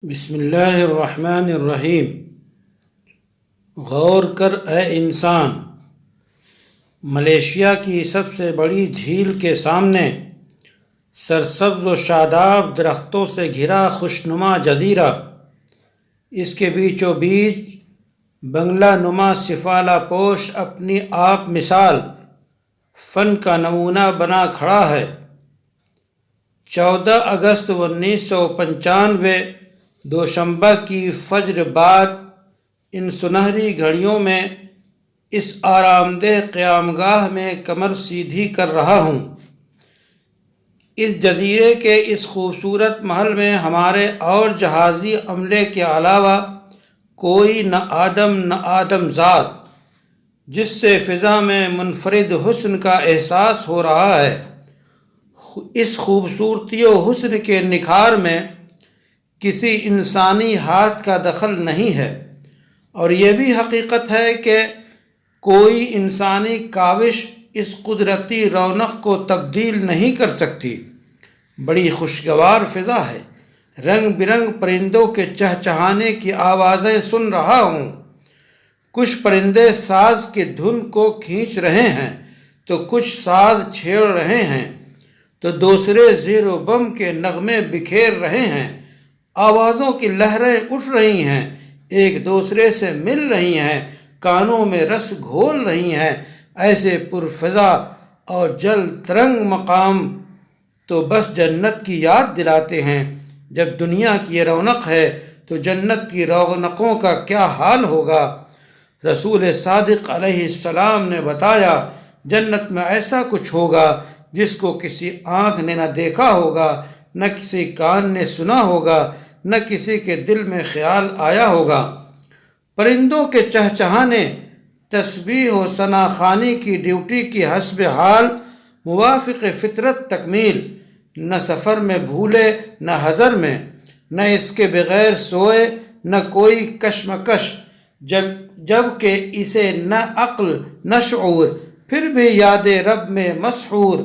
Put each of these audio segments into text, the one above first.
بسم اللہ الرحمن الرحیم۔ غور کر اے انسان، ملیشیا کی سب سے بڑی جھیل کے سامنے سرسبز و شاداب درختوں سے گھرا خوشنما جزیرہ، اس کے بیچ و بیچ بنگلہ نما سفالہ پوش اپنی آپ مثال فن کا نمونہ بنا کھڑا ہے۔ 14 اگست 1995 دوشنبہ کی فجر بعد ان سنہری گھڑیوں میں اس آرام دہ قیام گاہ میں کمر سیدھی کر رہا ہوں۔ اس جزیرے کے اس خوبصورت محل میں ہمارے اور جہازی عملے کے علاوہ کوئی نہ آدم ذات، جس سے فضا میں منفرد حسن کا احساس ہو رہا ہے۔ اس خوبصورتی و حسن کے نکھار میں کسی انسانی ہاتھ کا دخل نہیں ہے، اور یہ بھی حقیقت ہے کہ کوئی انسانی کاوش اس قدرتی رونق کو تبدیل نہیں کر سکتی۔ بڑی خوشگوار فضا ہے، رنگ برنگ پرندوں کے چہچہانے کی آوازیں سن رہا ہوں۔ کچھ پرندے ساز کی دھن کو کھینچ رہے ہیں تو کچھ ساز چھیڑ رہے ہیں، تو دوسرے زیر و بم کے نغمے بکھیر رہے ہیں۔ آوازوں کی لہریں اٹھ رہی ہیں، ایک دوسرے سے مل رہی ہیں، کانوں میں رس گھول رہی ہیں۔ ایسے پرفضا اور جل ترنگ مقام تو بس جنت کی یاد دلاتے ہیں۔ جب دنیا کی یہ رونق ہے تو جنت کی رونقوں کا کیا حال ہوگا؟ رسول صادق علیہ السلام نے بتایا، جنت میں ایسا کچھ ہوگا جس کو کسی آنکھ نے نہ دیکھا ہوگا، نہ کسی کان نے سنا ہوگا، نہ کسی کے دل میں خیال آیا ہوگا۔ پرندوں کے چہچہانے تسبیح و ثنا خوانی کی ڈیوٹی کی حسب حال موافق فطرت تکمیل، نہ سفر میں بھولے نہ حضر میں، نہ اس کے بغیر سوئے نہ کوئی کشمکش، جب کہ اسے نہ عقل نہ شعور، پھر بھی یاد رب میں مسحور۔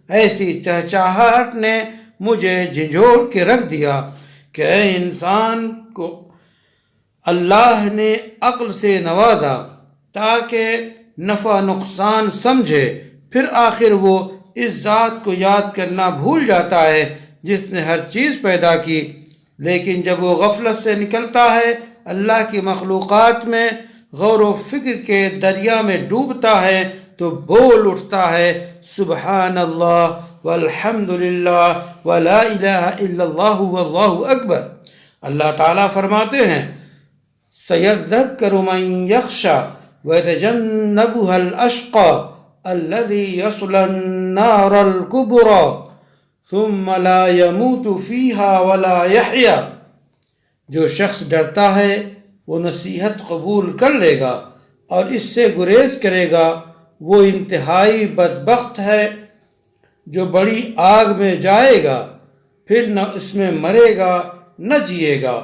ایسی چہچہاہٹ نے مجھے جھنجھوڑ کے رکھ دیا کہ اے انسان کو اللہ نے عقل سے نوازا تاکہ نفع نقصان سمجھے، پھر آخر وہ اس ذات کو یاد کرنا بھول جاتا ہے جس نے ہر چیز پیدا کی۔ لیکن جب وہ غفلت سے نکلتا ہے، اللہ کی مخلوقات میں غور و فکر کے دریا میں ڈوبتا ہے، تو بول اٹھتا ہے سبحان اللہ والحمد للہ ولا الہ الا اللہ واللہ اکبر۔ اللہ تعالیٰ فرماتے ہیں سَيَذَّكَّرُ مَن يَخْشَىٰ وَيَتَجَنَّبُهَا الْأَشْقَىٰ الَّذِي يَصْلَى النَّارَ الْكُبْرَىٰ ثُمَّ لَا يَمُوتُ فِيهَا وَلَا يَحْيَىٰ۔ جو شخص ڈرتا ہے وہ نصیحت قبول کر لے گا اور اس سے گریز کرے گا، وہ انتہائی بدبخت ہے جو بڑی آگ میں جائے گا، پھر نہ اس میں مرے گا نہ جیے گا۔